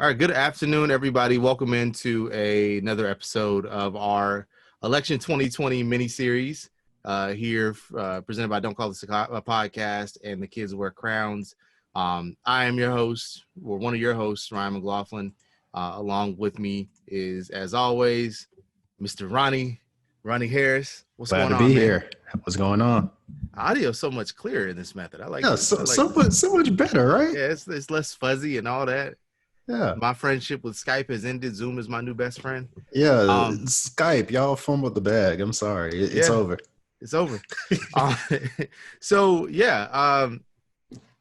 All right, good afternoon, everybody. Welcome into another episode of our Election 2020 mini-series here presented by Don't Call This a Podcast and the Kids Wear Crowns. I am your host, or one of your hosts, Ryan McLaughlin. Along with me is, as always, Mr. Ronnie Harris. What's Glad going to on, be man? here. What's going on? Audio is so much clearer in this method. I like Yeah, this. so much better, right? Yeah, it's less fuzzy and all that. Yeah, My friendship with Skype has ended. Zoom is my new best friend. yeah. Um, Skype, y'all fumbled the bag. I'm sorry, it's yeah, over. it's over. uh,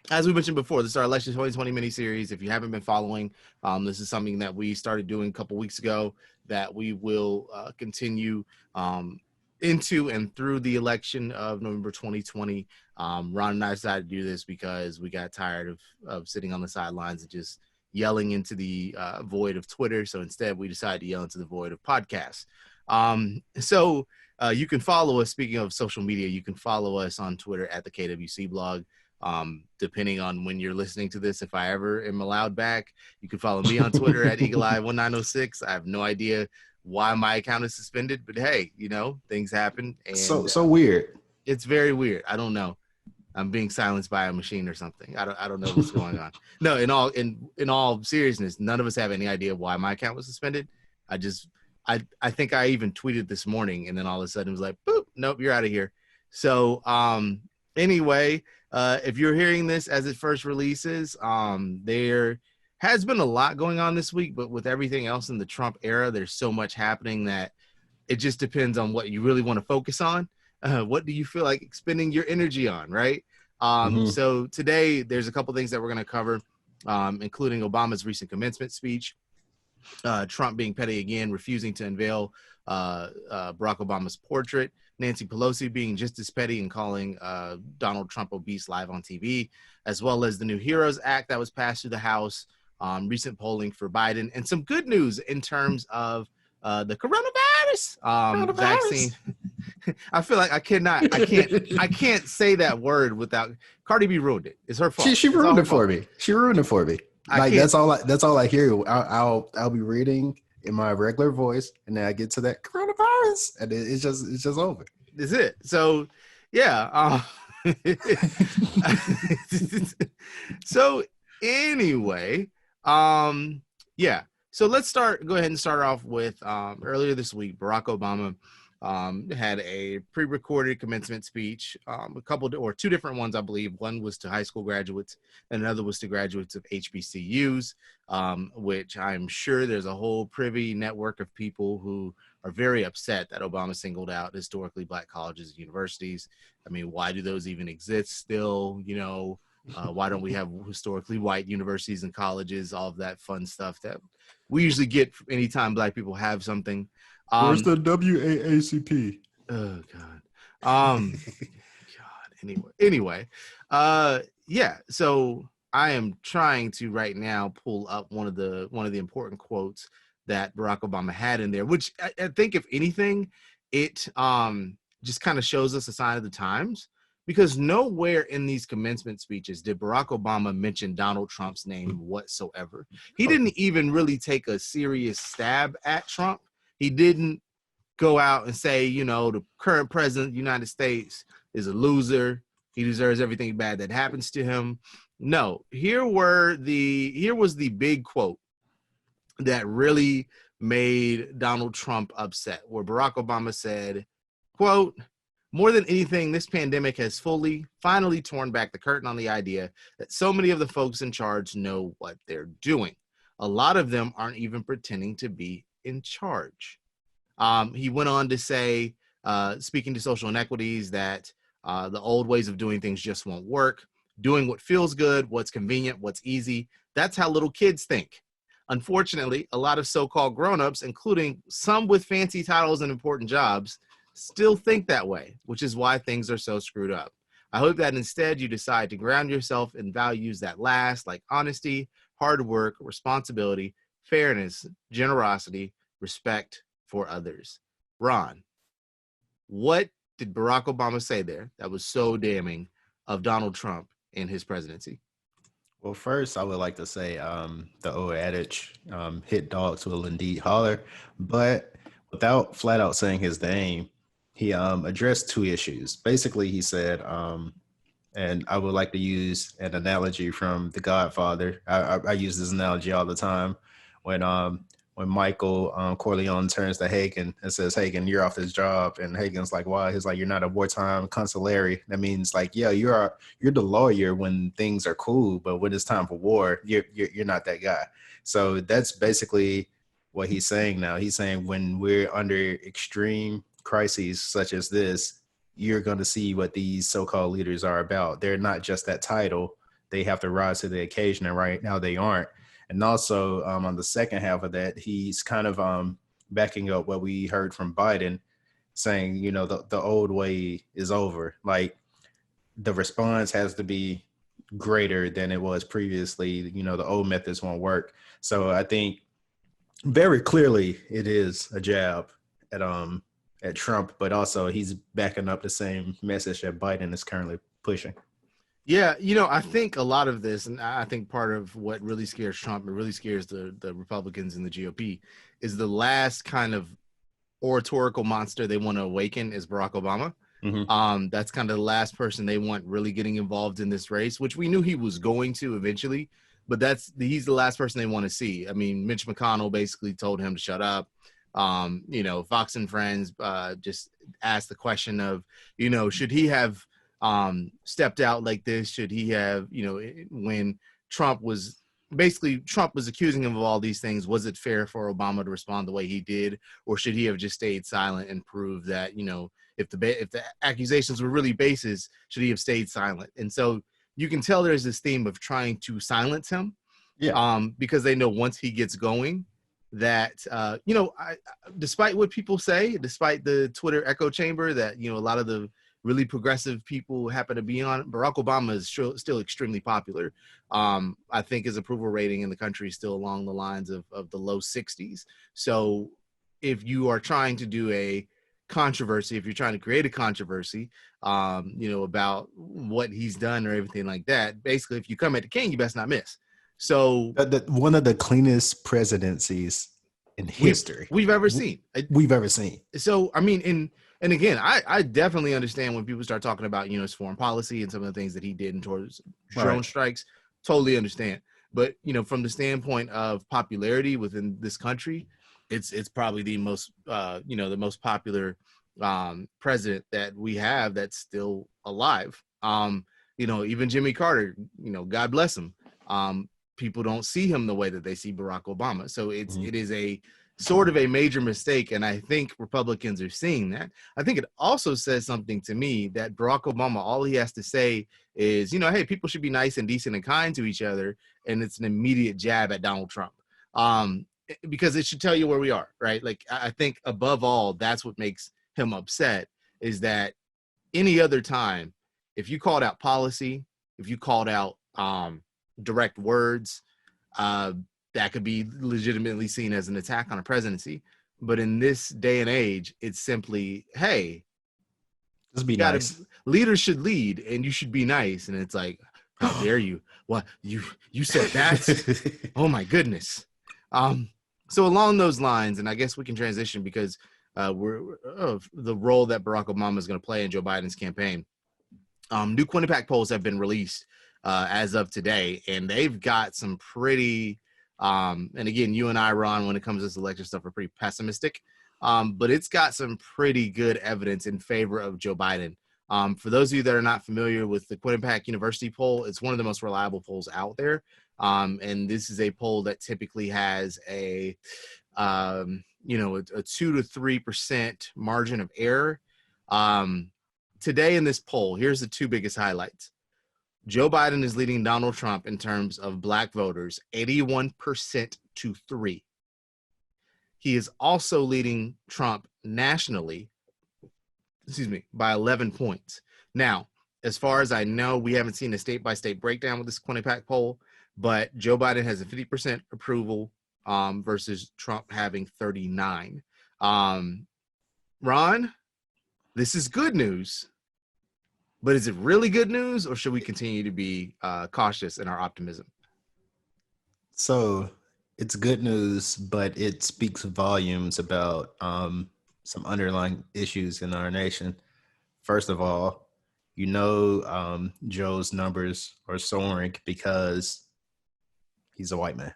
as we mentioned before, this is our Election 2020 mini-series. If you haven't been following, this is something that we started doing a couple weeks ago that we will continue into and through the election of November 2020. Ron and I decided to do this because we got tired of sitting on the sidelines and just yelling into the void of Twitter. So instead, we decided to yell into the void of podcasts. You can follow us. Speaking of social media, you can follow us on Twitter at the KWC blog. Depending on when you're listening to this, if I ever am allowed back, you can follow me on Twitter at EagleEye1906. I have no idea why my account is suspended, but hey, things happen. And So weird. It's very weird. I don't know. I'm being silenced by a machine or something. I don't know what's going on. No, in all seriousness, none of us have any idea why my account was suspended. I think I even tweeted this morning, and then all of a sudden it was like, boop, nope, you're out of here. So anyway, if you're hearing this as it first releases, there has been a lot going on this week, but with everything else in the Trump era, there's so much happening that it just depends on what you really want to focus on. What do you feel like expending your energy on, right? So today there's a couple things that we're going to cover, including Obama's recent commencement speech, Trump being petty again, refusing to unveil Barack Obama's portrait, Nancy Pelosi being just as petty and calling Donald Trump obese live on TV, as well as the new HEROES Act that was passed through the House, recent polling for Biden, and some good news in terms of the coronavirus vaccine. I feel like I can't say that word without Cardi B ruined it. It's her fault. She ruined it for me. She ruined it for me. Like that's all I hear. I'll be reading in my regular voice, and then I get to that coronavirus, and it's just over. That's it. So yeah. So anyway, yeah. So let's go ahead and start off with earlier this week, Barack Obama had a pre-recorded commencement speech, two different ones, I believe. One was to high school graduates and another was to graduates of HBCUs, which I'm sure there's a whole privy network of people who are very upset that Obama singled out historically Black colleges and universities. I mean, why do those even exist still? Why don't we have historically white universities and colleges, all of that fun stuff that we usually get anytime Black people have something. Where's the WAACP? Oh God. Anyway. Yeah. So I am trying to right now pull up one of the important quotes that Barack Obama had in there, which I think, if anything, it just kind of shows us a sign of the times, because nowhere in these commencement speeches did Barack Obama mention Donald Trump's name whatsoever. He didn't even really take a serious stab at Trump. He didn't go out and say, the current president of the United States is a loser. He deserves everything bad that happens to him. No, here was the big quote that really made Donald Trump upset, where Barack Obama said, quote, "More than anything, this pandemic has finally torn back the curtain on the idea that so many of the folks in charge know what they're doing. A lot of them aren't even pretending to be in charge." He went on to say, speaking to social inequities, that the old ways of doing things just won't work. Doing what feels good, what's convenient, what's easy. That's how little kids think. Unfortunately, a lot of so-called grown-ups, including some with fancy titles and important jobs, still think that way, which is why things are so screwed up. I hope that instead you decide to ground yourself in values that last, like honesty, hard work, responsibility, fairness, generosity, respect for others. Ron, what did Barack Obama say there that was so damning of Donald Trump and his presidency? Well, first, I would like to say the old adage, hit dogs will indeed holler. But without flat out saying his name, he addressed two issues. Basically, he said, and I would like to use an analogy from The Godfather. I use this analogy all the time when Michael Corleone turns to Hagen and says, "Hagen, you're off this job," and Hagen's like, "Why?" He's like, "You're not a wartime consigliere." That means like, yeah, you're the lawyer when things are cool, but when it's time for war, you're not that guy. So that's basically what he's saying now. He's saying when we're under extreme crises such as this, you're going to see what these so-called leaders are about. They're not just that title. They have to rise to the occasion, and right now they aren't. And also on the second half of that, he's kind of backing up what we heard from Biden saying, you know, the old way is over. Like the response has to be greater than it was previously. You know, the old methods won't work. So I think very clearly it is a jab at Trump, but also he's backing up the same message that Biden is currently pushing. Yeah, you know, I think a lot of this, and I think part of what really scares Trump, and really scares the Republicans and the GOP, is the last kind of oratorical monster they want to awaken is Barack Obama. Mm-hmm. That's kind of the last person they want really getting involved in this race, which we knew he was going to eventually, but he's the last person they want to see. I mean, Mitch McConnell basically told him to shut up. You know, Fox and Friends just asked the question of, you know, should he have stepped out like this? Should he have, you know, when Trump was accusing him of all these things, was it fair for Obama to respond the way he did, or should he have just stayed silent and proved that, you know, if the accusations were really baseless, should he have stayed silent? And so you can tell there's this theme of trying to silence him, because they know once he gets going that you know, despite what people say, despite the Twitter echo chamber that, you know, a lot of the really progressive people happen to be on, Barack Obama is still extremely popular. I think his approval rating in the country is still along the lines of the low 60s. So if you are trying to do a controversy, if you're trying to create a controversy, you know, about what he's done or everything like that, basically, if you come at the king, you best not miss. So one of the cleanest presidencies in history we've ever seen. So, I mean, and again, I definitely understand when people start talking about, you know, his foreign policy and some of the things that he did towards drone strikes. Totally understand. But, you know, from the standpoint of popularity within this country, it's probably the most, you know, the most popular president that we have that's still alive. You know, even Jimmy Carter, you know, God bless him. People don't see him the way that they see Barack Obama. So it is a sort of a major mistake. And I think Republicans are seeing that. I think it also says something to me that Barack Obama, all he has to say is, you know, hey, people should be nice and decent and kind to each other. And it's an immediate jab at Donald Trump. Because it should tell you where we are, right? Like, I think above all, that's what makes him upset, is that any other time, if you called out policy, if you called out direct words, that could be legitimately seen as an attack on a presidency. But in this day and age, it's simply, hey, just be nice. Leaders should lead, and you should be nice. And it's like, how dare you? What, you said that? Oh my goodness. So along those lines, and I guess we can transition because we're the role that Barack Obama is going to play in Joe Biden's campaign. New Quinnipiac polls have been released as of today, and they've got some pretty, and again, you and I, Ron, when it comes to this election stuff, are pretty pessimistic, but it's got some pretty good evidence in favor of Joe Biden. For those of you that are not familiar with the Quinnipiac University poll, it's one of the most reliable polls out there. And this is a poll that typically has a 2 to 3% margin of error. Today in this poll, here's the two biggest highlights. Joe Biden is leading Donald Trump in terms of black voters, 81% to 3. He is also leading Trump nationally, by 11 points. Now, as far as I know, we haven't seen a state-by-state breakdown with this Quinnipiac poll, but Joe Biden has a 50% approval versus Trump having 39. Ron, this is good news, but is it really good news, or should we continue to be cautious in our optimism? So it's good news, but it speaks volumes about some underlying issues in our nation. First of all, Joe's numbers are soaring because he's a white man.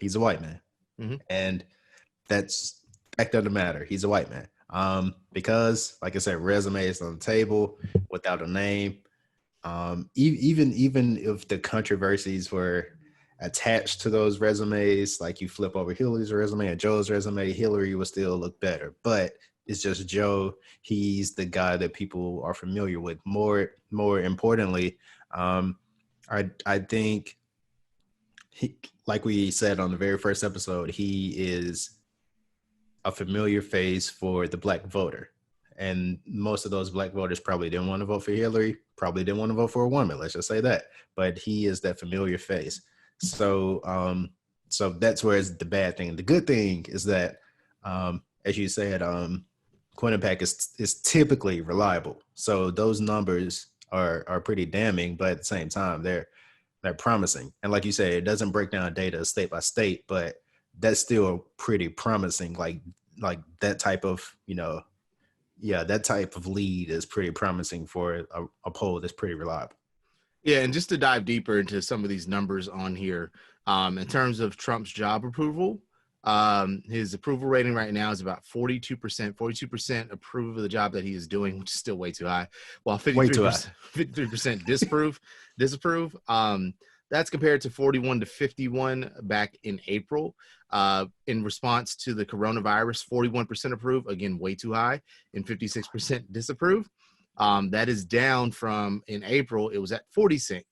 He's a white man. Mhm. And that's fact of the matter. He's a white man. Because, like I said, resumes on the table without a name. Even if the controversies were attached to those resumes, like you flip over Hillary's resume and Joe's resume, Hillary will still look better. But it's just Joe. He's the guy that people are familiar with. More importantly, I think he, like we said on the very first episode, he is a familiar face for the black voter. And most of those black voters probably didn't want to vote for Hillary, probably didn't want to vote for a woman. Let's just say that. But he is that familiar face. So that's where it's the bad thing. The good thing is that, as you said, Quinnipiac is typically reliable. So those numbers are pretty damning, but at the same time, they're promising. And like you said, it doesn't break down data state by state, but that's still pretty promising. Like that type of, that type of lead is pretty promising for a poll that's pretty reliable. Yeah, and just to dive deeper into some of these numbers on here, in terms of Trump's job approval, his approval rating right now is about 42%. 42% approve of the job that he is doing, which is still way too high, while 53% disapprove. That's compared to 41 to 51 back in April. In response to the coronavirus, 41% approve, again, way too high, and 56% disapprove. That is down from in April, it was at 46%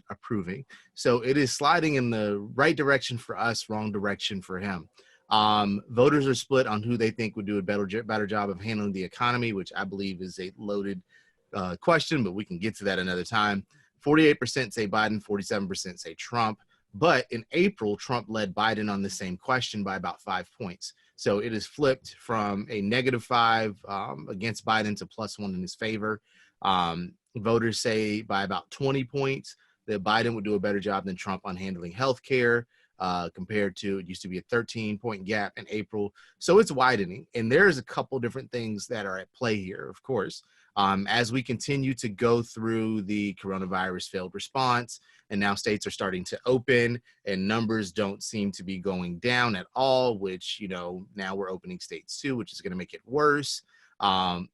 approving. So it is sliding in the right direction for us, wrong direction for him. Voters are split on who they think would do a better job of handling the economy, which I believe is a loaded question, but we can get to that another time. 48% say Biden, 47% say Trump. But in April, Trump led Biden on the same question by about 5 points. So it is flipped from a -5 against Biden to +1 in his favor. Voters say by about 20 points that Biden would do a better job than Trump on handling healthcare, compared to, it used to be a 13-point gap in April. So it's widening. And there's a couple different things that are at play here, of course. As we continue to go through the coronavirus failed response, and now states are starting to open and numbers don't seem to be going down at all, which, now we're opening states too, which is going to make it worse. I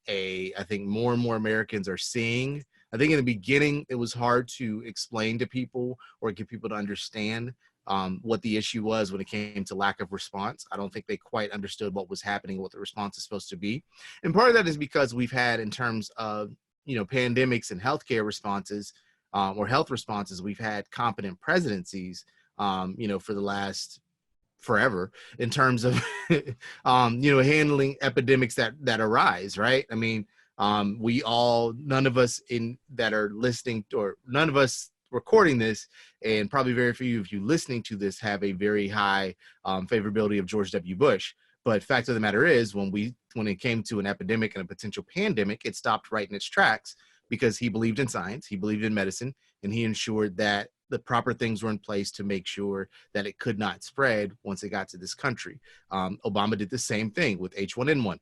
think more and more Americans are seeing. I think in the beginning, it was hard to explain to people or get people to understand what the issue was when it came to lack of response. I don't think they quite understood what was happening, what the response is supposed to be. And part of that is because we've had, in terms of, pandemics and healthcare responses, or health responses, we've had competent presidencies, for the last forever in terms of, handling epidemics that arise, right? I mean, none of us recording this, and probably very few of you listening to this, have a very high favorability of George W. Bush. But fact of the matter is, when it came to an epidemic and a potential pandemic, it stopped right in its tracks because he believed in science, he believed in medicine, and he ensured that the proper things were in place to make sure that it could not spread once it got to this country. Obama did the same thing with H1N1.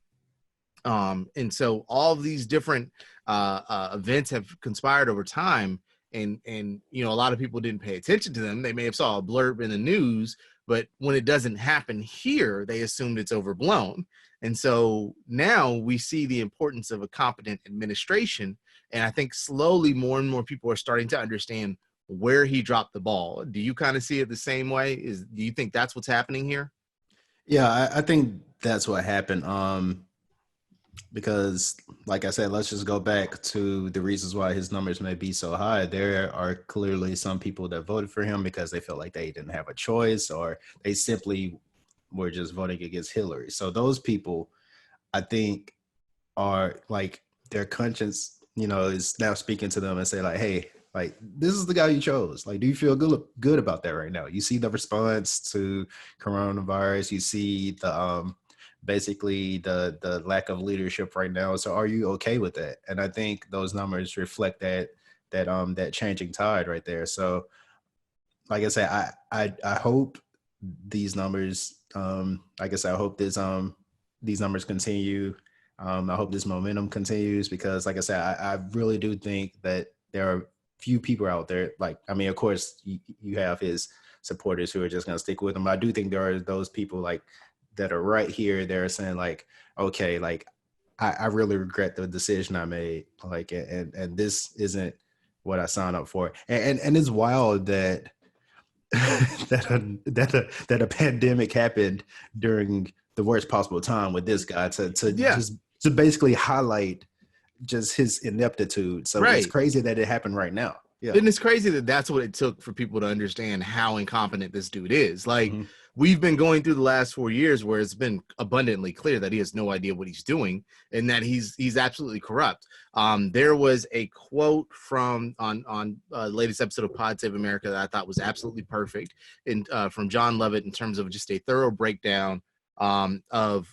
And so all of these different events have conspired over time, and a lot of people didn't pay attention to them. They may have saw a blurb in the news, but when it doesn't happen here, they assumed it's overblown. And so now we see the importance of a competent administration. And I think slowly more and more people are starting to understand where he dropped the ball. Do you kind of see it the same way? Do you think that's what's happening here? Yeah, I think that's what happened. Because, like I said, let's just go back to the reasons why his numbers may be so high. There are clearly some people that voted for him because they felt like they didn't have a choice, or they simply were just voting against Hillary. So those people, I think, are like, their conscience, is now speaking to them and say like, hey, like, this is the guy you chose. Like, do you feel good about that right now? You see the response to coronavirus. You see the basically the lack of leadership right now. So are you okay with that? And I think those numbers reflect that changing tide right there. So like I said, I hope these numbers, like I said, I hope these numbers continue. I hope this momentum continues because, like I said, I really do think that there are few people out there. Like, I mean, of course, you have his supporters who are just going to stick with him. But I do think there are those people like that are right here. They're saying like, okay, like I really regret the decision I made. Like, and this isn't what I signed up for. And it's wild that that a pandemic happened during the worst possible time with this guy to just to basically highlight just his ineptitude. So it's crazy that it happened right now. Yeah. And it's crazy that that's what it took for people to understand how incompetent this dude is. Like, we've been going through the last 4 years where it's been abundantly clear that he has no idea what he's doing and that he's absolutely corrupt. There was a quote from on latest episode of Pod Save America that I thought was absolutely perfect, and from John Lovett, in terms of just a thorough breakdown of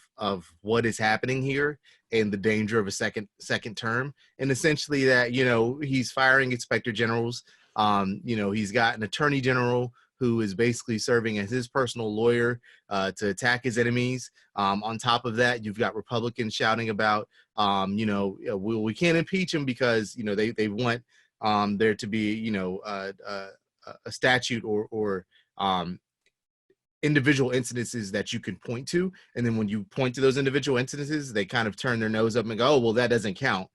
what is happening here and the danger of a second term, and essentially that, you know, he's firing inspector generals. You know, he's got an attorney general who is basically serving as his personal lawyer to attack his enemies. On top of that, you've got Republicans shouting about, you know, we can't impeach him because, you know, they want there to be, you know, a statute or individual incidences that you can point to, and then when you point to those individual incidences, they kind of turn their nose up and go, oh, well, that doesn't count,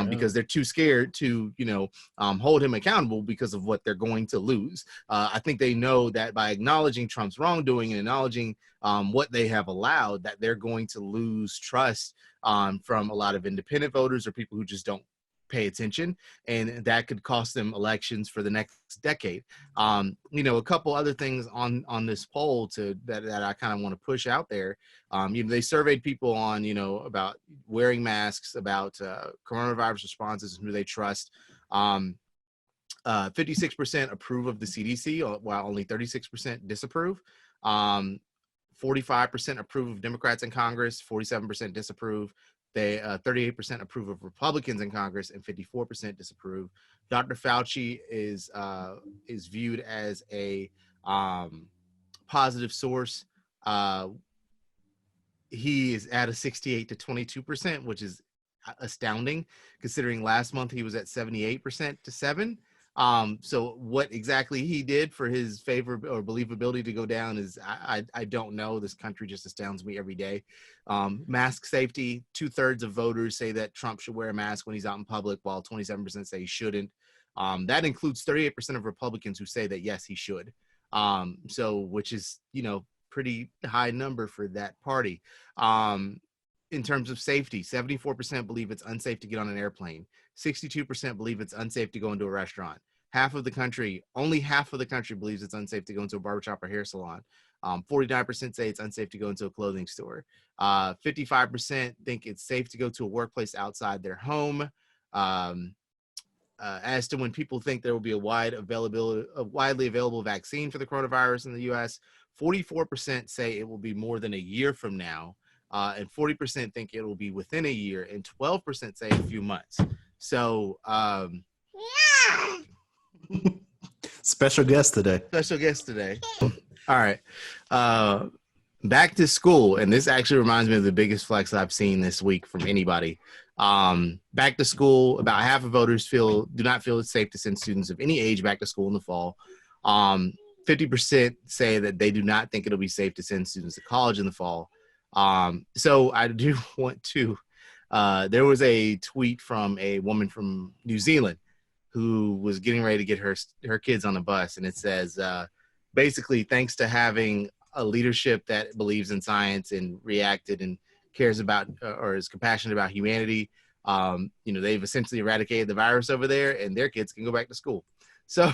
because they're too scared to, you know, hold him accountable because of what they're going to lose. I think they know that by acknowledging Trump's wrongdoing and acknowledging what they have allowed, that they're going to lose trust from a lot of independent voters or people who just don't pay attention, and that could cost them elections for the next decade. You know, a couple other things on this poll that I kind of want to push out there. You know, they surveyed people on, you know, about wearing masks, about coronavirus responses and who they trust. 56% approve of the CDC, while only 36% disapprove. 45% approve of Democrats in Congress, 47% disapprove. They 38% approve of Republicans in Congress and 54% disapprove. Dr. Fauci is viewed as a positive source. He is at a 68 to 22%, which is astounding considering last month he was at 78% to 7. So what exactly he did for his favor or believability to go down is I don't know. This country just astounds me every day. Mask safety, 2/3 of voters say that Trump should wear a mask when he's out in public, while 27% say he shouldn't. That includes 38% of Republicans who say that yes, he should. So which is, you know, pretty high number for that party. In terms of safety, 74% believe it's unsafe to get on an airplane. 62% believe it's unsafe to go into a restaurant. Only half of the country believes it's unsafe to go into a barbershop or hair salon. 49% say it's unsafe to go into a clothing store. 55% think it's safe to go to a workplace outside their home. As to when people think there will be a widely available vaccine for the coronavirus in the U.S., 44% say it will be more than a year from now. And 40% think it will be within a year, and 12% say a few months. So, special guest today. All right. Back to school. And this actually reminds me of the biggest flex I've seen this week from anybody. Back to school, about half of voters do not feel it's safe to send students of any age back to school in the fall. 50% say that they do not think it'll be safe to send students to college in the fall. So I do want to, there was a tweet from a woman from New Zealand who was getting ready to get her kids on a bus. And it says, basically, thanks to having a leadership that believes in science and reacted and cares about, or is compassionate about humanity. You know, they've essentially eradicated the virus over there and their kids can go back to school. So,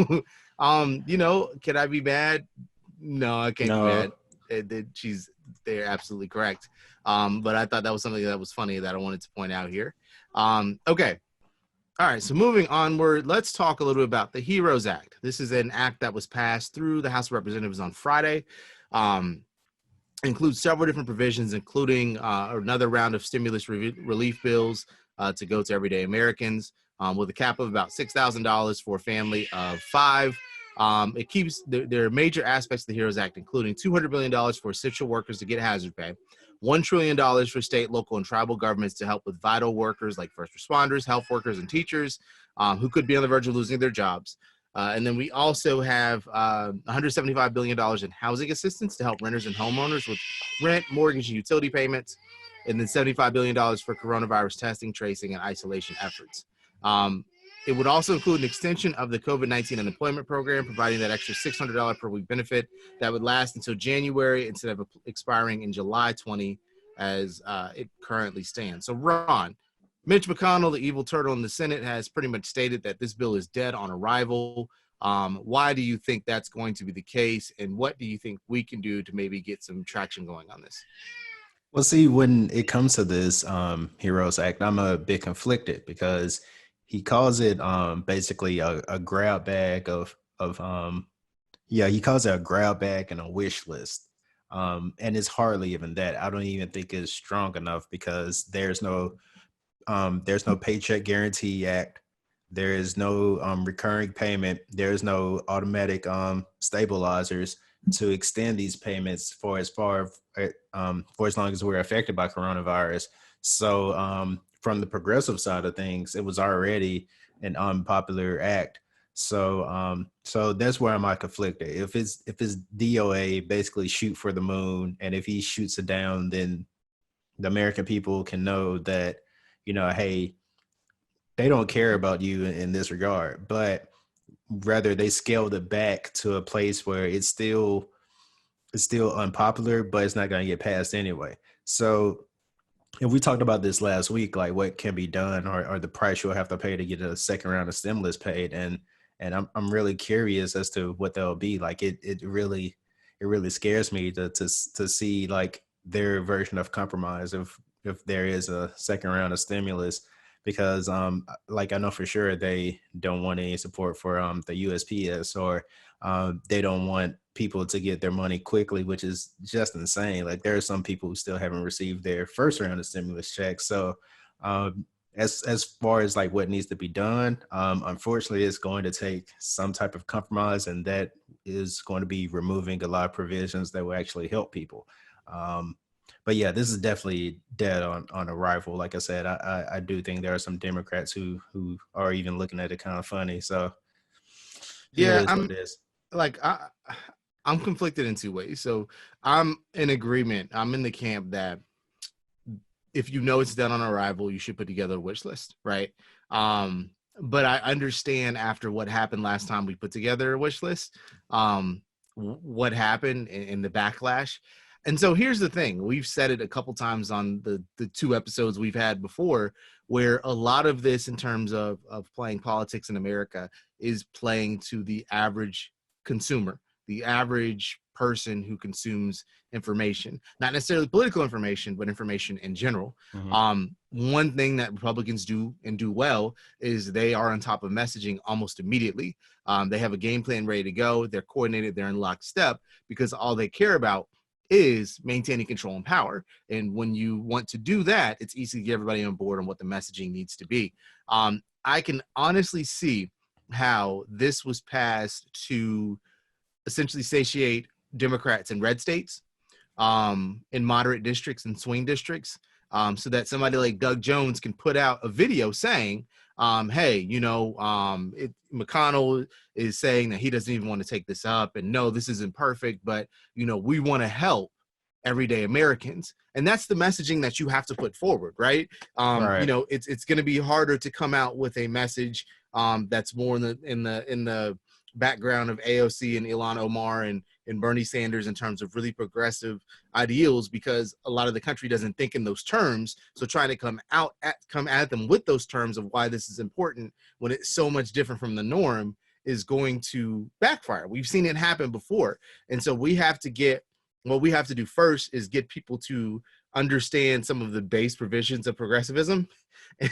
you know, can I be mad? No, I can't be mad. They're absolutely correct. But I thought that was something that was funny that I wanted to point out here. Okay. All right. So moving onward, let's talk a little bit about the HEROES Act. This is an act that was passed through the House of Representatives on Friday. Includes several different provisions, including another round of stimulus relief bills to go to everyday Americans, with a cap of about $6,000 for a family of 5. It keeps there are major aspects of the HEROES Act, including $200 billion for essential workers to get hazard pay, $1 trillion for state, local, and tribal governments to help with vital workers like first responders, health workers, and teachers who could be on the verge of losing their jobs. And then we also have $175 billion in housing assistance to help renters and homeowners with rent, mortgage, and utility payments, and then $75 billion for coronavirus testing, tracing, and isolation efforts. It would also include an extension of the COVID-19 unemployment program, providing that extra $600 per week benefit that would last until January instead of expiring in July 20 as it currently stands. So, Ron, Mitch McConnell, the evil turtle in the Senate, has pretty much stated that this bill is dead on arrival. Why do you think that's going to be the case, and what do you think we can do to maybe get some traction going on this? Well, see, when it comes to this HEROES Act, I'm a bit conflicted because he calls it basically a grab bag he calls it a grab bag and a wish list. And it's hardly even that. I don't even think it's strong enough because there's no Paycheck Guarantee Act. There is no recurring payment. There's no automatic stabilizers to extend these payments for as long as we're affected by coronavirus. So from the progressive side of things, it was already an unpopular act. So that's where I'm conflicted. If it's DOA, basically shoot for the moon, and if he shoots it down, then the American people can know that, hey, they don't care about you in this regard, but rather they scaled it back to a place where it's still unpopular, but it's not going to get passed anyway. So, and we talked about this last week, like what can be done or the price you'll have to pay to get a second round of stimulus paid. And I'm really curious as to what that'll be. Like it really scares me to see like their version of compromise if there is a second round of stimulus, because like I know for sure they don't want any support for the USPS, or they don't want people to get their money quickly, which is just insane. Like there are some people who still haven't received their first round of stimulus checks. So as far as like what needs to be done, unfortunately, it's going to take some type of compromise, and that is going to be removing a lot of provisions that will actually help people. But yeah, this is definitely dead on arrival. Like I said, I do think there are some Democrats who are even looking at it kind of funny. So yeah, I'm conflicted in two ways. So I'm in agreement. I'm in the camp that if you know it's dead on arrival, you should put together a wish list, right? But I understand after what happened last time we put together a wish list, what happened in the backlash. And so here's the thing. We've said it a couple times on the two episodes we've had before, where a lot of this in terms of playing politics in America is playing to the average consumer, the average person who consumes information, not necessarily political information, but information in general. Mm-hmm. One thing that Republicans do and do well is they are on top of messaging almost immediately. They have a game plan ready to go. They're coordinated. They're in lockstep because all they care about is maintaining control and power. And when you want to do that, it's easy to get everybody on board on what the messaging needs to be. I can honestly see how this was passed to essentially satiate Democrats in red states, in moderate districts and swing districts, so that somebody like Doug Jones can put out a video saying, hey, McConnell is saying that he doesn't even want to take this up, and no, this isn't perfect, but, we want to help everyday Americans. And that's the messaging that you have to put forward, right? Right. It's going to be harder to come out with a message that's more in the background of AOC and Ilhan Omar and Bernie Sanders in terms of really progressive ideals, because a lot of the country doesn't think in those terms. So trying to come at them with those terms of why this is important when it's so much different from the norm is going to backfire. We've seen it happen before. And so what we have to do first is get people to understand some of the base provisions of progressivism,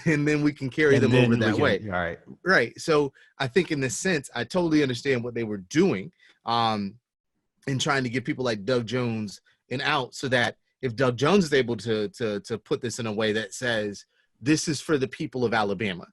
and then we can carry them over that way. Right. So I think in this sense, I totally understand what they were doing in trying to get people like Doug Jones out, so that if Doug Jones is able to put this in a way that says, this is for the people of Alabama,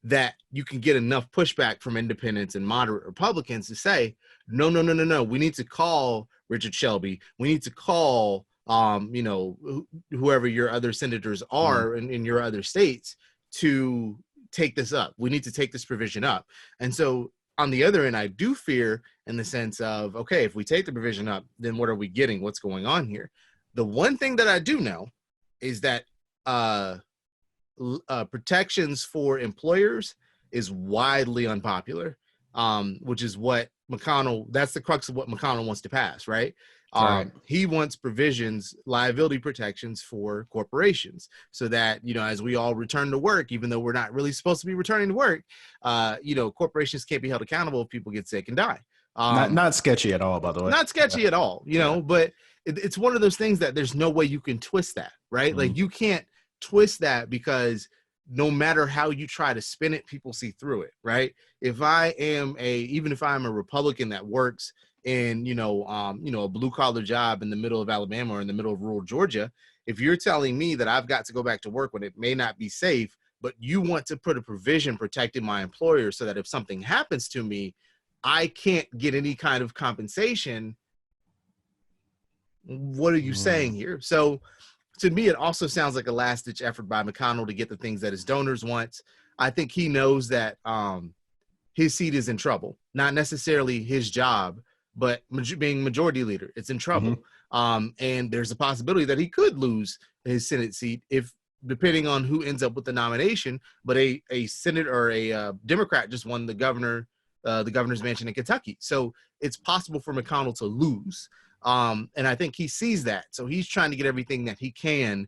that you can get enough pushback from independents and moderate Republicans to say, no, no, no, no, no. We need to call Richard Shelby. We need to call, whoever your other senators are in your other states to take this up. We need to take this provision up. And so on the other end, I do fear in the sense of, okay, if we take the provision up, then what are we getting? What's going on here? The one thing that I do know is that protections for employers is widely unpopular, which is what McConnell, that's the crux of what McConnell wants to pass, right? Right. He wants provisions, liability protections for corporations so that, as we all return to work, even though we're not really supposed to be returning to work, corporations can't be held accountable if people get sick and die. Not sketchy at all, by the way. Not sketchy at all, but it's one of those things that there's no way you can twist that, right? Like you can't twist that because no matter how you try to spin it, people see through it, right? Even if I'm a Republican that works in, a blue collar job in the middle of Alabama or in the middle of rural Georgia, if you're telling me that I've got to go back to work when it may not be safe, but you want to put a provision protecting my employer so that if something happens to me, I can't get any kind of compensation. What are you saying here? So to me, it also sounds like a last-ditch effort by McConnell to get the things that his donors want. I think he knows that his seat is in trouble, not necessarily his job, but being majority leader, it's in trouble. And there's a possibility that he could lose his Senate seat depending on who ends up with the nomination. But a Senate or a Democrat just won the governor's mansion in Kentucky. So it's possible for McConnell to lose. And I think he sees that. So he's trying to get everything that he can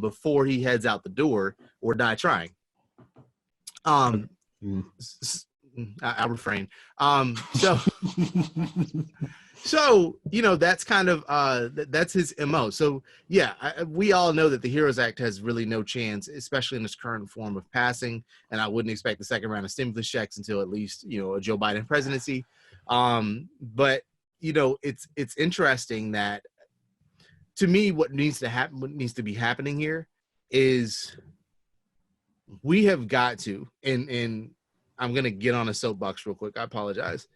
before he heads out the door or die trying. I'll refrain. So, that's kind of, that's his MO. So yeah, we all know that the HEROES Act has really no chance, especially in its current form of passing. And I wouldn't expect the second round of stimulus checks until at least, a Joe Biden presidency. But it's interesting that, to me, what needs to be happening here is we have got to, and I'm going to get on a soapbox real quick. I apologize.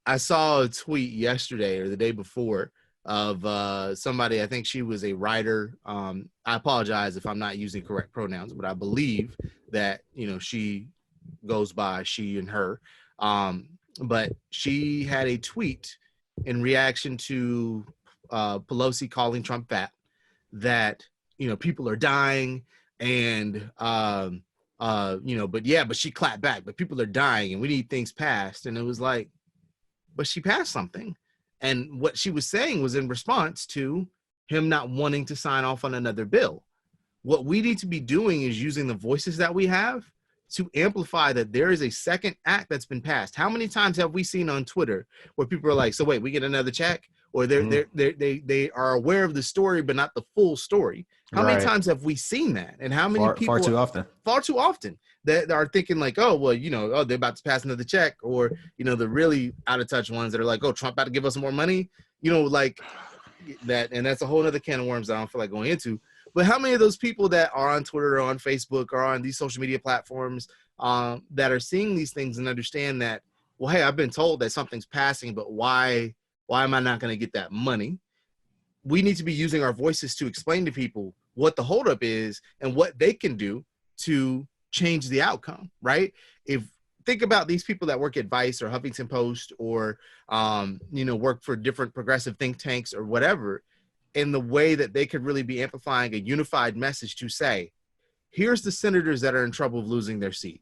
I saw a tweet yesterday or the day before of somebody, I think she was a writer. I apologize if I'm not using correct pronouns, but I believe that, she goes by she and her. But she had a tweet in reaction to Pelosi calling Trump fat, that, people are dying and, but she clapped back, but people are dying and we need things passed. And it was like, but she passed something. And what she was saying was in response to him not wanting to sign off on another bill. What we need to be doing is using the voices that we have to amplify that there is a second act that's been passed. How many times have we seen on Twitter where people are like, so wait, we get another check? Or they are aware of the story, but not the full story. How many times have we seen that? And how many people? Far too often. Far too often that are thinking like, oh, well, they're about to pass another check. Or, the really out of touch ones that are like, oh, Trump about to give us more money, like that. And that's a whole other can of worms that I don't feel like going into. But how many of those people that are on Twitter or on Facebook or on these social media platforms that are seeing these things and understand that, well, hey, I've been told that something's passing, but why am I not going to get that money? We need to be using our voices to explain to people what the holdup is and what they can do to change the outcome, right? Think about these people that work at Vice or Huffington Post or, work for different progressive think tanks or whatever, in the way that they could really be amplifying a unified message to say, here's the senators that are in trouble of losing their seat.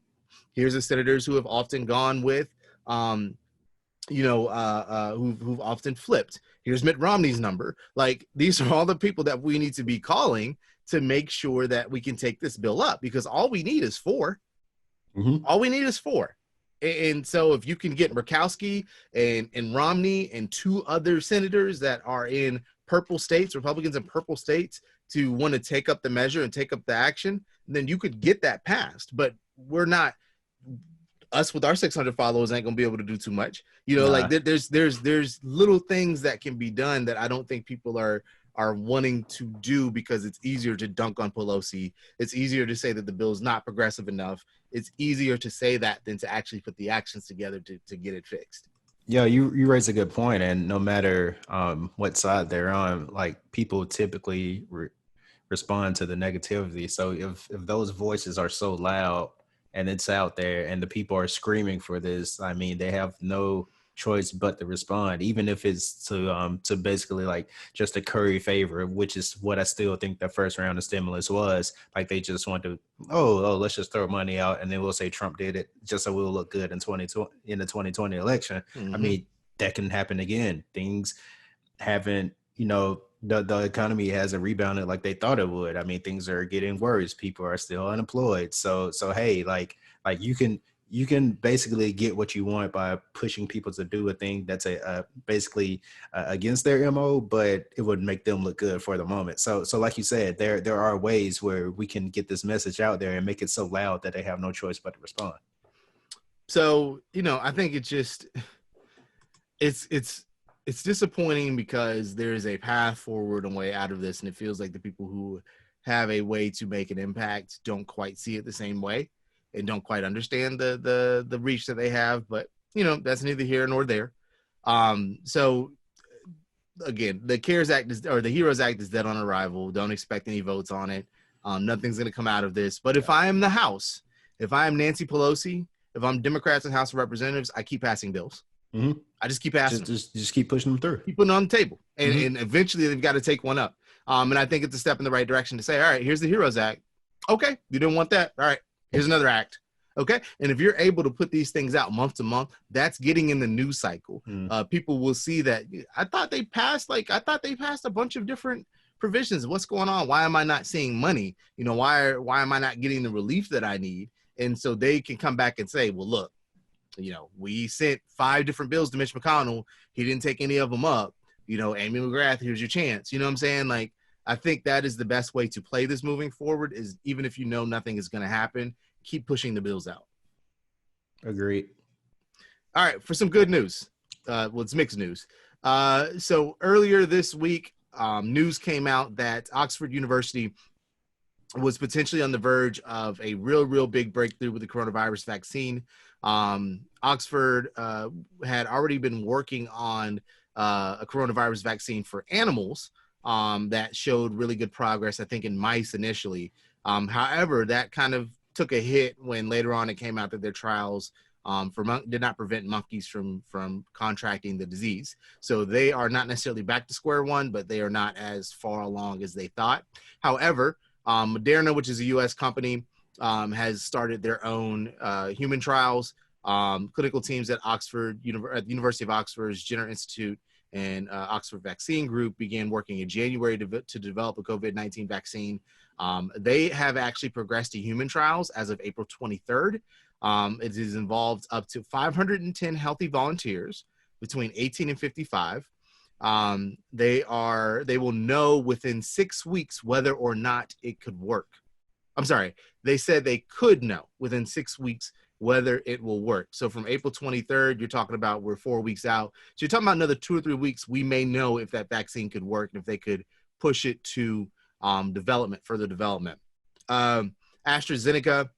Here's the senators who have often gone with, who've often flipped. Here's Mitt Romney's number. Like, these are all the people that we need to be calling to make sure that we can take this bill up, because all we need is 4. All we need is 4. And so if you can get Murkowski and Romney and 2 other senators that are in purple states, Republicans in purple states, to want to take up the measure and take up the action, then you could get that passed. But we're not, us with our 600 followers ain't gonna be able to do too much. Like there's little things that can be done that I don't think people are are wanting to do because it's easier to dunk on Pelosi. It's easier to say that the bill's not progressive enough. It's easier to say that than to actually put the actions together to get it fixed. Yeah, you raise a good point, and no matter what side they're on, like people typically respond to the negativity. So if those voices are so loud and it's out there and the people are screaming for this, I mean, they have no choice but to respond, even if it's to basically like just a curry favor, which is what I still think the first round of stimulus was. Like they just want to, let's just throw money out and then we'll say Trump did it just so we'll look good in 2020 in the 2020 election. Mm-hmm. I mean, that can happen again. Things haven't, the economy hasn't rebounded like they thought it would. I mean, things are getting worse. People are still unemployed. So hey, like you can basically get what you want by pushing people to do a thing that's basically against their MO, but it would make them look good for the moment. So like you said, there are ways where we can get this message out there and make it so loud that they have no choice but to respond. So, I think it's disappointing because there is a path forward and way out of this, and it feels like the people who have a way to make an impact don't quite see it the same way and don't quite understand the reach that they have. But that's neither here nor there. So again, the CARES Act the HEROES Act is dead on arrival. Don't expect any votes on it. Nothing's going to come out of this. But if I am the House, if I am Nancy Pelosi, if I'm Democrats in House of Representatives, I keep passing bills. Mm-hmm. I just keep asking just keep pushing them through. Keep putting on the table. And eventually they've got to take one up. And I think it's a step in the right direction to say, all right, here's the HEROES Act. Okay, you didn't want that. All right, here's another act. Okay, and if you're able to put these things out month to month, that's getting in the news cycle. People will see that. I thought they passed a bunch of different provisions. What's going on? Why am I not seeing money? Why am I not getting the relief that I need? And so they can come back and say, well, look, we sent 5 different bills to Mitch McConnell. He didn't take any of them up. Amy McGrath, here's your chance. You know what I'm saying? Like, I think that is the best way to play this moving forward, is even if nothing is going to happen, keep pushing the bills out. Agreed. All right, for some good news. It's mixed news. So earlier this week, news came out that Oxford University was potentially on the verge of a real big breakthrough with the coronavirus vaccine. Oxford had already been working on a coronavirus vaccine for animals that showed really good progress, I think, in mice initially. However, that kind of took a hit when later on it came out that their trials did not prevent monkeys from contracting the disease. So they are not necessarily back to square one, but they are not as far along as they thought. However, Moderna, which is a U.S. company, has started their own human trials. Clinical teams at the University of Oxford's Jenner Institute and Oxford Vaccine Group began working in January to develop a COVID-19 vaccine. They have actually progressed to human trials as of April 23rd. It has involved up to 510 healthy volunteers between 18 and 55. They will know within 6 weeks whether or not it could work. I'm sorry. They said they could know within 6 weeks whether it will work. So from April 23rd, you're talking about we're 4 weeks out. So you're talking about another 2 or 3 weeks. We may know if that vaccine could work and if they could push it to further development. AstraZeneca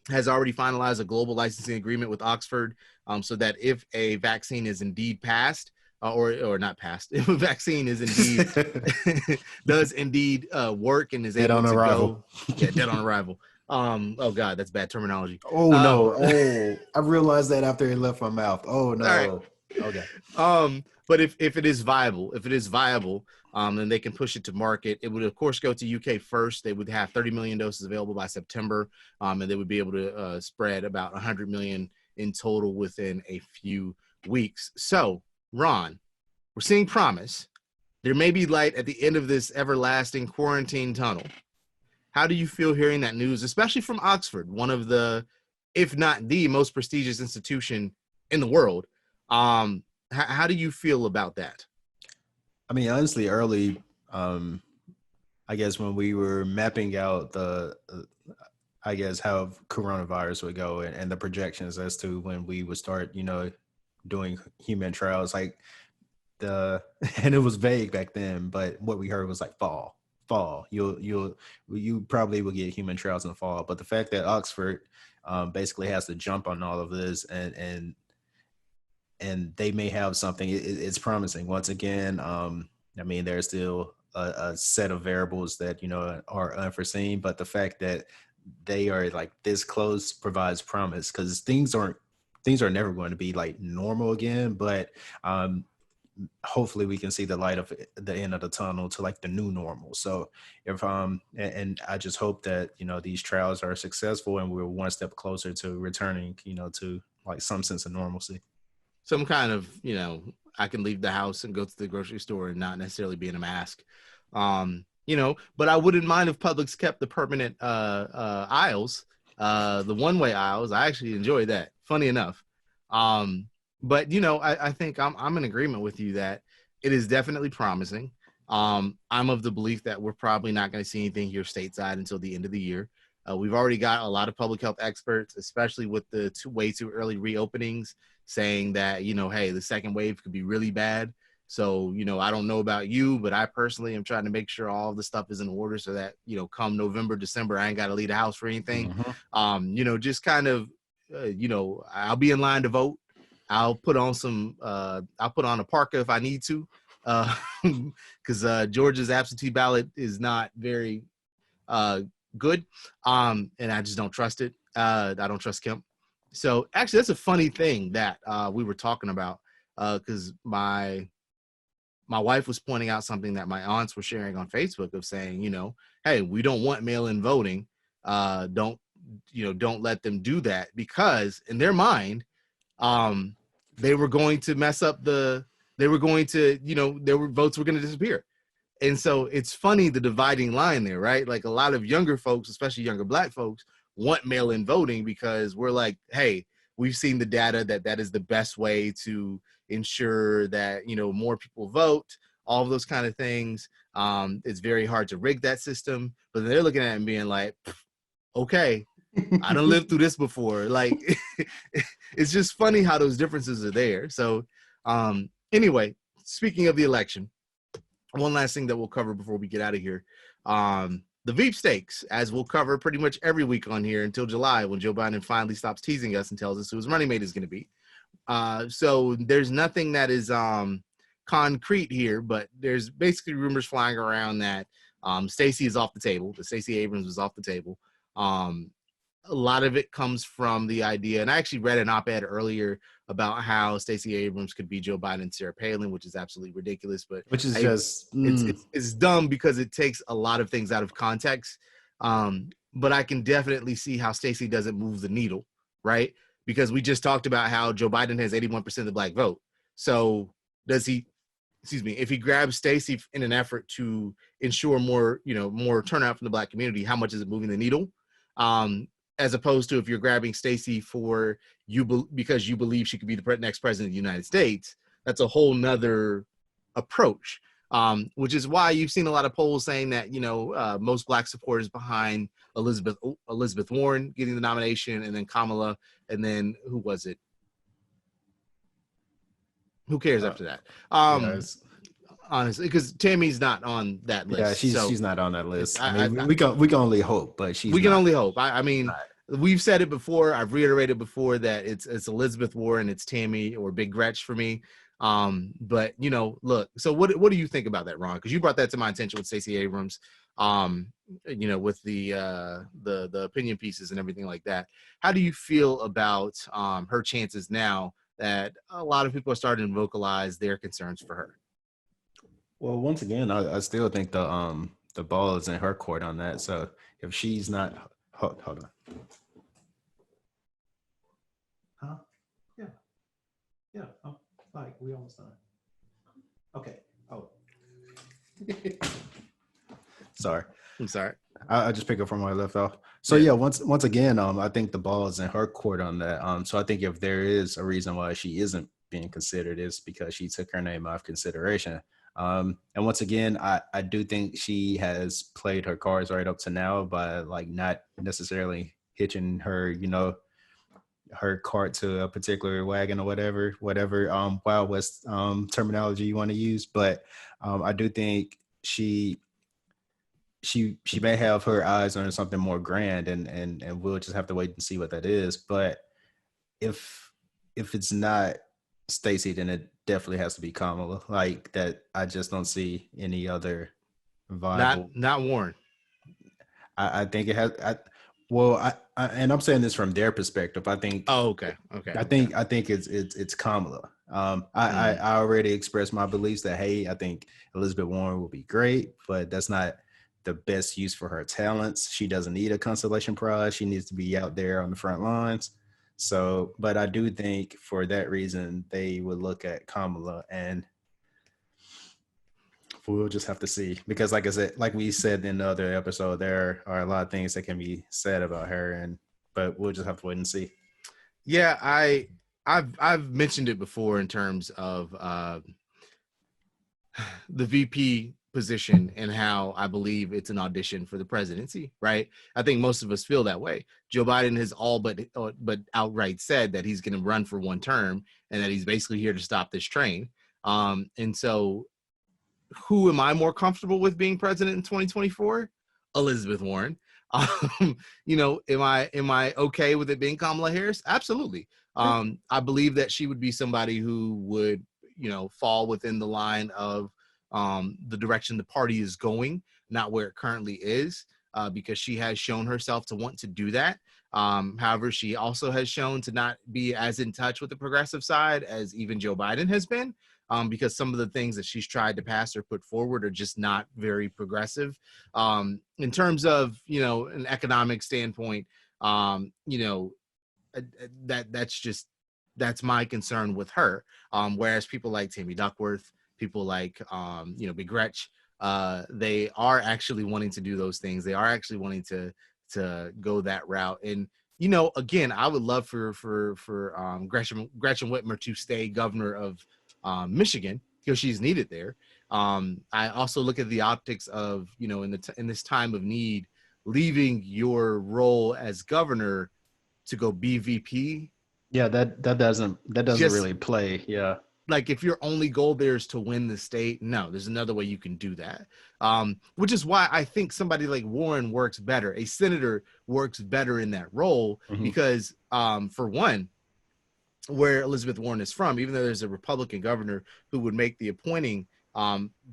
has already finalized a global licensing agreement with Oxford so that if a vaccine is indeed passed, or not passed, if a vaccine is indeed does indeed work and is able to go, dead on arrival. Oh God, that's bad terminology. Oh no! I realized that after it left my mouth. Oh no! Right. Okay. But if it is viable, then they can push it to market. It would of course go to UK first. They would have 30 million doses available by September, and they would be able to spread about 100 million in total within a few weeks. So, Ron, we're seeing promise. There may be light at the end of this everlasting quarantine tunnel. How do you feel hearing that news, especially from Oxford, one of the, if not the most prestigious institution in the world? How do you feel about that? I mean, honestly, early, I guess when we were mapping out how coronavirus would go and the projections as to when we would start, doing human trials, like the and it was vague back then, but what we heard was like fall. You probably will get human trials in the fall. But the fact that Oxford basically has to jump on all of this and they may have something, it's promising. Once again, I mean, there's still a set of variables that are unforeseen, but the fact that they are like this close provides promise, because things are never going to be like normal again, but hopefully we can see the light of the end of the tunnel to like the new normal. So if and I just hope that these trials are successful and we're one step closer to returning to like some sense of normalcy. Some kind of, I can leave the house and go to the grocery store and not necessarily be in a mask. But I wouldn't mind if Publix kept the permanent aisles, the one-way aisles. I actually enjoy that, funny enough. But I think I'm in agreement with you that it is definitely promising. I'm of the belief that we're probably not going to see anything here stateside until the end of the year. We've already got a lot of public health experts, especially with the way too early reopenings, saying that, hey, the second wave could be really bad. So, I don't know about you, but I personally am trying to make sure all the stuff is in order so that, come November, December, I ain't got to leave the house for anything. Just kind of, I'll be in line to vote. I'll put on a parka if I need to, because Georgia's absentee ballot is not very good, and I just don't trust it. I don't trust Kemp. So actually, that's a funny thing that we were talking about, because my wife was pointing out something that my aunts were sharing on Facebook of saying, hey, we don't want mail-in voting. Don't let them do that, because in their mind, they were going to mess up their votes were going to disappear. And so it's funny, the dividing line there, right? Like a lot of younger folks, especially younger Black folks, want mail-in voting because we're like, hey, we've seen the data that is the best way to ensure that, more people vote, all of those kind of things. It's very hard to rig that system, but they're looking at it and being like, okay, I done lived through this before. Like, it's just funny how those differences are there. So anyway, speaking of the election, one last thing that we'll cover before we get out of here. The Veep stakes, as we'll cover pretty much every week on here until July, when Joe Biden finally stops teasing us and tells us who his running mate is going to be. So there's nothing that is concrete here, but there's basically rumors flying around that Stacey is off the table. The Stacey Abrams is off the table. A lot of it comes from the idea, and I actually read an op-ed earlier about how Stacey Abrams could be Joe Biden and Sarah Palin, which is absolutely ridiculous. But it's dumb because it takes a lot of things out of context. But I can definitely see how Stacey doesn't move the needle, right? Because we just talked about how Joe Biden has 81% of the Black vote. So does he? Excuse me. If he grabs Stacey in an effort to ensure more turnout from the Black community, how much is it moving the needle? As opposed to if you're grabbing Stacey because you believe she could be the next president of the United States, that's a whole nother approach, which is why you've seen a lot of polls saying that, most Black supporters behind Elizabeth Warren getting the nomination, and then Kamala, and then who was it? Who cares after that? Honestly, because Tammy's not on that list. Yeah, she's not on that list. We can only hope, but we can only hope. I mean, we've said it before. I've reiterated before that it's Elizabeth Warren, it's Tammy, or Big Gretch for me. But look. So what do you think about that, Ron? Because you brought that to my attention with Stacey Abrams. With the opinion pieces and everything like that. How do you feel about her chances now that a lot of people are starting to vocalize their concerns for her? Well, once again, I still think the ball is in her court on that. So if she's not, hold on. Huh? Yeah. Oh, like we almost done. Okay. Oh. Sorry. I'm sorry. I just pick up from where I left off. So yeah, once again, I think the ball is in her court on that. So I think if there is a reason why she isn't being considered, it's because she took her name off consideration. And once again, I do think she has played her cards right up to now by like not necessarily hitching her, her cart to a particular wagon or whatever Wild West terminology you want to use. But I do think she may have her eyes on something more grand, and we'll just have to wait and see what that is. But if it's not Stacey, then it definitely has to be Kamala. Like that, I just don't see any other viable. Not Warren. I think it has. And I'm saying this from their perspective. I think. Oh, okay. I think it's Kamala. I already expressed my beliefs that, hey, I think Elizabeth Warren will be great, but that's not the best use for her talents. She doesn't need a consolation prize. She needs to be out there on the front lines. So, but I do think for that reason, they would look at Kamala, and we'll just have to see. Because like I said, like we said in the other episode, there are a lot of things that can be said about her, but we'll just have to wait and see. Yeah, I've mentioned it before in terms of the VP position and how I believe it's an audition for the presidency, right? I think most of us feel that way. Joe Biden has all but outright said that he's going to run for one term and that he's basically here to stop this train. And so who am I more comfortable with being president in 2024? Elizabeth Warren. Am I okay with it being Kamala Harris? Absolutely. I believe that she would be somebody who would, fall within the line of the direction the party is going, not where it currently is, because she has shown herself to want to do that. However, she also has shown to not be as in touch with the progressive side as even Joe Biden has been, because some of the things that she's tried to pass or put forward are just not very progressive. In terms of, an economic standpoint, that's my concern with her. Whereas people like Tammy Duckworth, people like, Big Gretch, they are actually wanting to do those things. They are actually wanting to go that route. And, again, I would love for Gretchen Whitmer to stay governor of Michigan because she's needed there. I also look at the optics of, in this time of need, leaving your role as governor to go be VP. Yeah, that doesn't really play. Yeah. Like if your only goal there is to win the state, no, there's another way you can do that. Which is why I think somebody like Warren works better. A senator works better in that role because, for one, where Elizabeth Warren is from, even though there's a Republican governor who would make the appointing,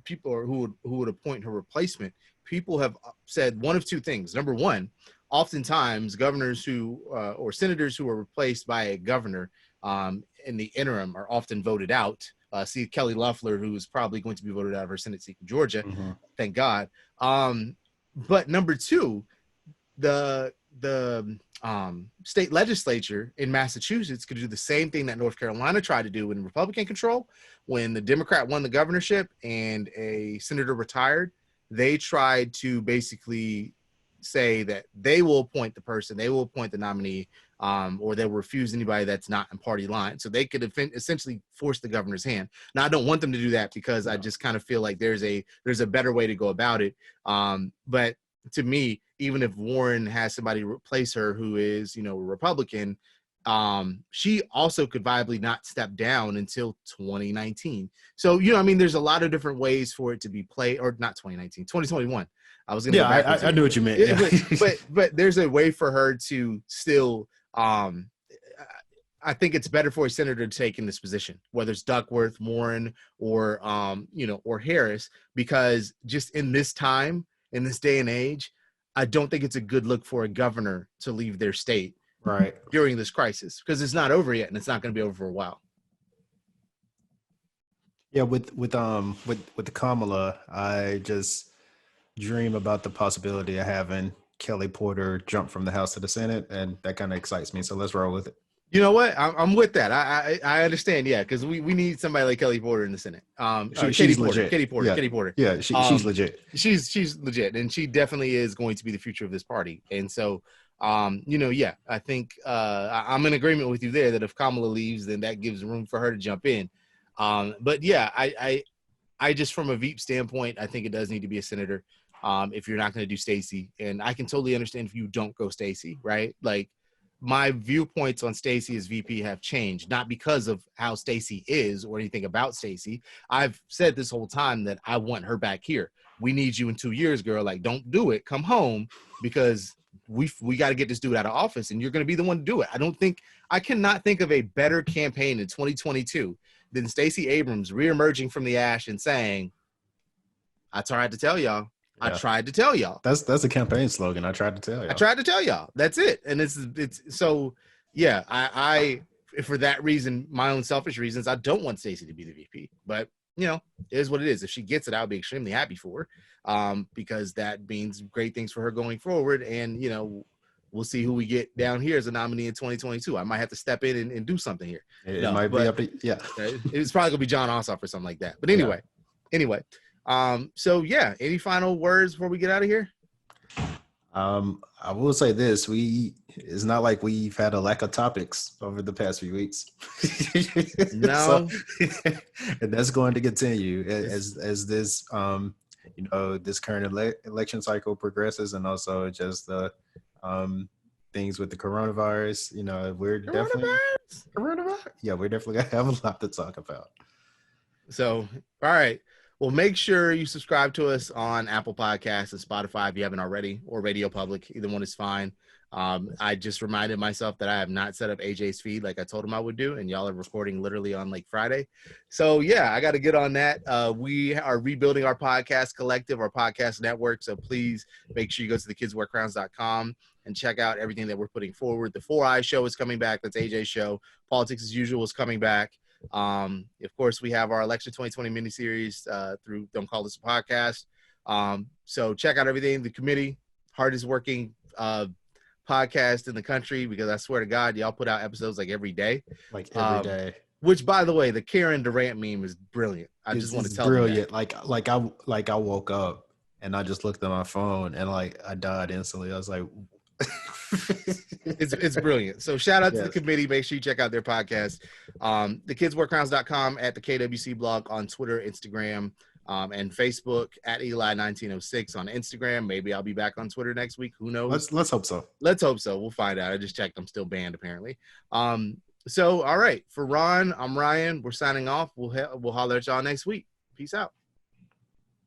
people or who would appoint her replacement, people have said one of two things. Number one, oftentimes governors who or senators who are replaced by a governor in the interim are often voted out. See Kelly Loeffler, who is probably going to be voted out of her Senate seat in Georgia. Thank God. But number two, the state legislature in Massachusetts could do the same thing that North Carolina tried to do in Republican control. When the Democrat won the governorship and a senator retired, they tried to basically say that they will appoint the person, they will appoint the nominee, or they will refuse anybody that's not in party line. So they could essentially force the governor's hand. Now, I don't want them to do that because I just kind of feel like there's a better way to go about it. But to me, even if Warren has somebody replace her who is, a Republican, she also could viably not step down until 2019. So, there's a lot of different ways for it to be played, or not 2019, 2021. I was going to I knew what you meant. Yeah. but there's a way for her to still, I think it's better for a senator to take in this position, whether it's Duckworth, Warren, or, or Harris, because just in this time, in this day and age, I don't think it's a good look for a governor to leave their state right during this crisis, because it's not over yet and it's not going to be over for a while. Yeah, with the Kamala, I just dream about the possibility of having Kelly Porter jump from the House to the Senate, and that kind of excites me. So let's roll with it. You know what? I'm with that. I understand. Yeah, because we need somebody like Kelly Porter in the Senate. She's legit. Katie Porter. Yeah, she's legit. She's legit, and she definitely is going to be the future of this party. And so, I think I'm in agreement with you there that if Kamala leaves, then that gives room for her to jump in. But yeah, I just from a Veep standpoint, I think it does need to be a senator. If you're not going to do Stacey, and I can totally understand if you don't go Stacey, right? Like, my viewpoints on Stacey as VP have changed, not because of how Stacey is or anything about Stacey. I've said this whole time that I want her back here. We need you in 2 years, girl. Like, don't do it. Come home, because we got to get this dude out of office, and you're going to be the one to do it. I cannot think of a better campaign in 2022 than Stacey Abrams reemerging from the ash and saying, I tried to tell y'all. I tried to tell y'all. That's a campaign slogan. I tried to tell y'all. I tried to tell y'all. That's it. And it's so, yeah, I for that reason, my own selfish reasons, I don't want Stacey to be the VP. But, you know, it is what it is. If she gets it, I'll be extremely happy for her, because that means great things for her going forward. And, you know, we'll see who we get down here as a nominee in 2022. I might have to step in and do something here. It might be up to, It's probably gonna be John Ossoff or something like that. But anyway. So yeah, any final words before we get out of here? I will say this: it's not like we've had a lack of topics over the past few weeks. No, and that's going to continue as this this current election cycle progresses, and also just the things with the coronavirus. You know, we're definitely gonna have a lot to talk about. So, all right. Well, make sure you subscribe to us on Apple Podcasts and Spotify if you haven't already, or Radio Public. Either one is fine. I just reminded myself that I have not set up AJ's feed like I told him I would do, and y'all are recording literally on like Friday. So yeah, I got to get on that. We are rebuilding our podcast collective, our podcast network. So please make sure you go to thekidswearcrowns.com and check out everything that we're putting forward. The 4 Eyes show is coming back. That's AJ's show. Politics as Usual is coming back. Of course, we have our election 2020 miniseries through Don't Call This a Podcast. So check out everything. The committee, hardest working podcast in the country, because I swear to God, y'all put out episodes like every day. Like every day. Which, by the way, the Karen Durant meme is brilliant. I just want to tell you brilliant. Like I woke up and I just looked at my phone and like I died instantly. I was like, it's brilliant. So shout out to the committee. Make sure you check out their podcast. Thekidswearcrowns.com, at the KWC blog on Twitter, Instagram, and Facebook, at Eli1906 on Instagram. Maybe I'll be back on Twitter next week. Who knows? Let's hope so. Let's hope so. We'll find out. I just checked. I'm still banned apparently. So all right, for Ron, I'm Ryan. We're signing off. We'll holler at y'all next week. Peace out.